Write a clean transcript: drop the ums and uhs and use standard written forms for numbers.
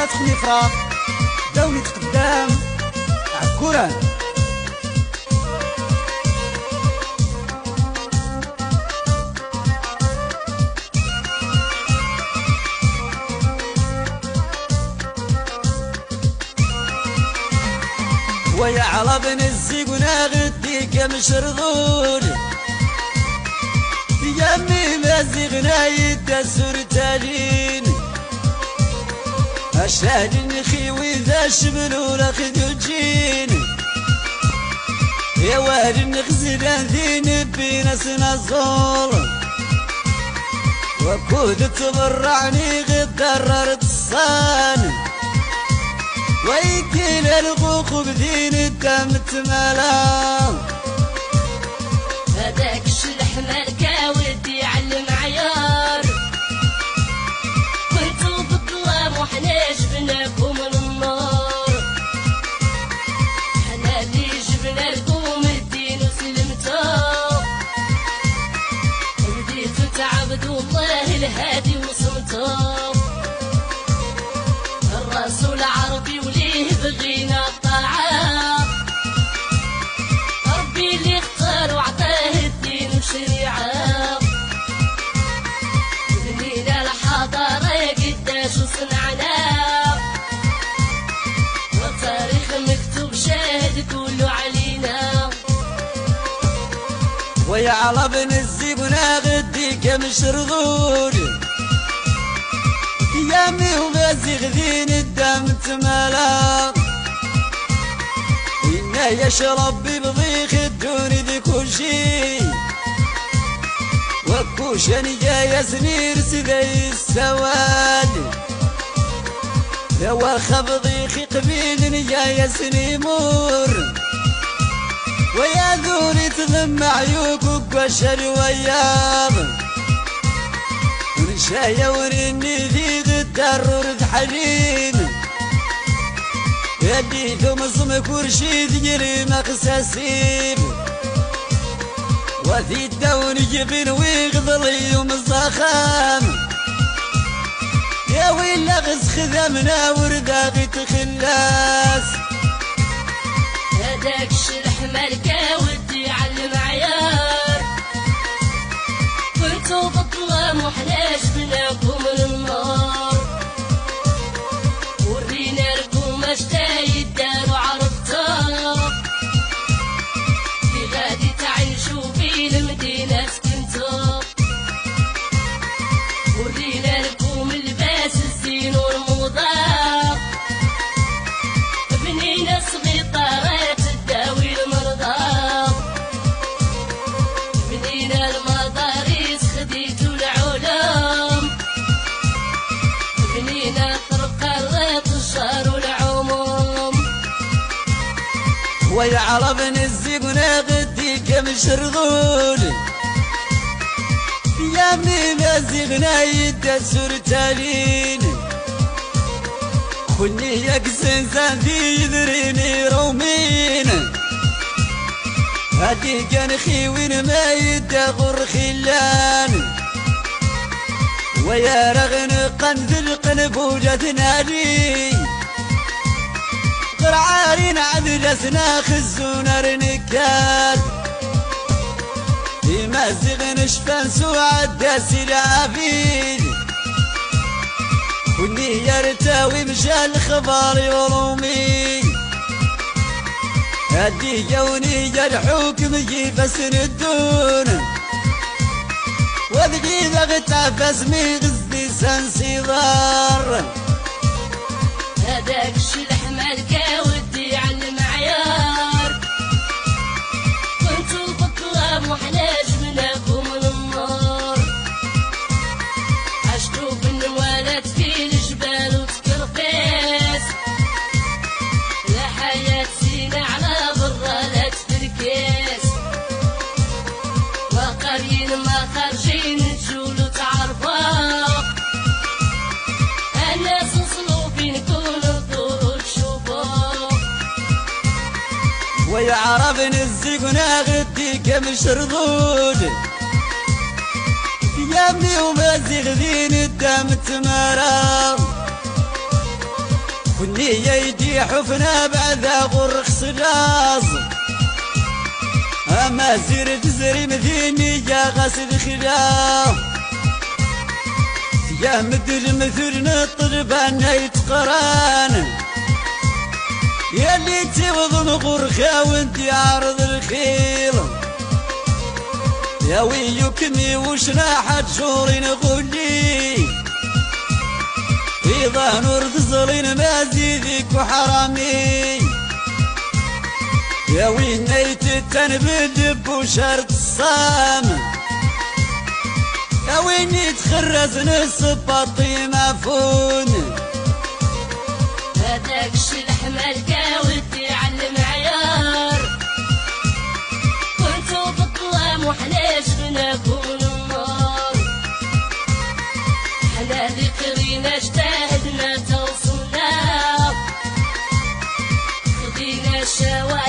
لا تخني فراق داوني تقدام عكوران. ويا على بن الزيقنا غديك مشرضون يمي مازغنا يدسر تالين أشهد نخيوي ذا شملون خذو جين يا واد نخزلان ذين بينا سنزول وكود تبرعني غدررت الصان ويكيل الغوخ بدين الدم تملا. هذاك الشلح مالكا ودي علم عيار كنتو بالظلام وحنا جبناكم للنار حنا اللي جبنا لكم الدين وسلمتو بديتو تعبدوا الله الهادي وصمتو الرسول عربي وليه بغينا الطاعة ربي اللي اختار وعطاه الدين وشريعة بنينا الحضارة قداش وصنعنا والتاريخ مكتوب شاهد كله علينا. ويا على بن الزيقنا غديك مشرضون يامي ومازغ ذين الدم تملا إنا يشرب بضيخ الدون ذي كل شي وكوشن جاي سنير سذي السواد لو خبضيخ قبيل جاي سنيمور ويا ذوري تضم عيوك وكوشن وياض ورشايا ورني ذي الدرور حنين يدي ثم صمك ورشيد جري مقساسيب وفي الدون جبن ويغضل يوم الزخام يا ويلا غز خذمنا ورداغي تخلاس. هذاك الشلح مالكا ودي علم عيار كنتو بالظلام وحنا جبناكم للنار ورينا لكم اش يدار وعرفتو في غادي تعيشوا في المدينة سكنتو ورينا لكم اللباس الزين والموضة بنينا سبيطارات تداوي المرضى بنينا المدارس خديتو العلوم بنينا طرقات الشهر والعموم. ويا على بن الزيقنا غديك مشرضون يامي مازغنا يدسر تالين خلني يكسن ذي يدريني رومين هادي كان خيوين ما يدغر خلان ويا رغن قنذ القلب وجدنا لي قرعارين عدلسنا خزونا رنكال يمازغن شفان سوعد داسي العبيد واللي يرتاوي مشى الخبار يرومي هدي جوني الحكم يفسر الدون وذقي ذغت فاسمي غزدي سنسيضار. هذاك الشلح مالكا ودي علم عيار كنتو بالظلام وحنا جبناكم للنار عشتو بالنوالات في الجبال وتكرفيس لا حياة سينا على برا لا تفركيس وقاريين ما خارجين تجولو تعرفوا الناس وصلوا بينكم الدور تشوفوا. ويا عرب الزيقنا غديك مشرضون يامي ومازغ ذين الدم تمارا كني يدي حفنا بعد غرق صلاص اما زير تزري مديني يا غسل خلاف يا مدر مثل نطلبان يتقران يا اللي تبضن غرخة وانتي عرض الخيل يا ويكني وشنا حد شورين غولي إذا نور تزلين ما زيدك وحرامي يا وين نيت التنبدب وشرط الصام يا وين يتخرز نصباطي مفون هذاك الشلح مالكا ودي علم عيار كنتو بالظلام وحناش بنكون النار حنا ذكرينا اجتهدنا توصلنا خدينا الشوارع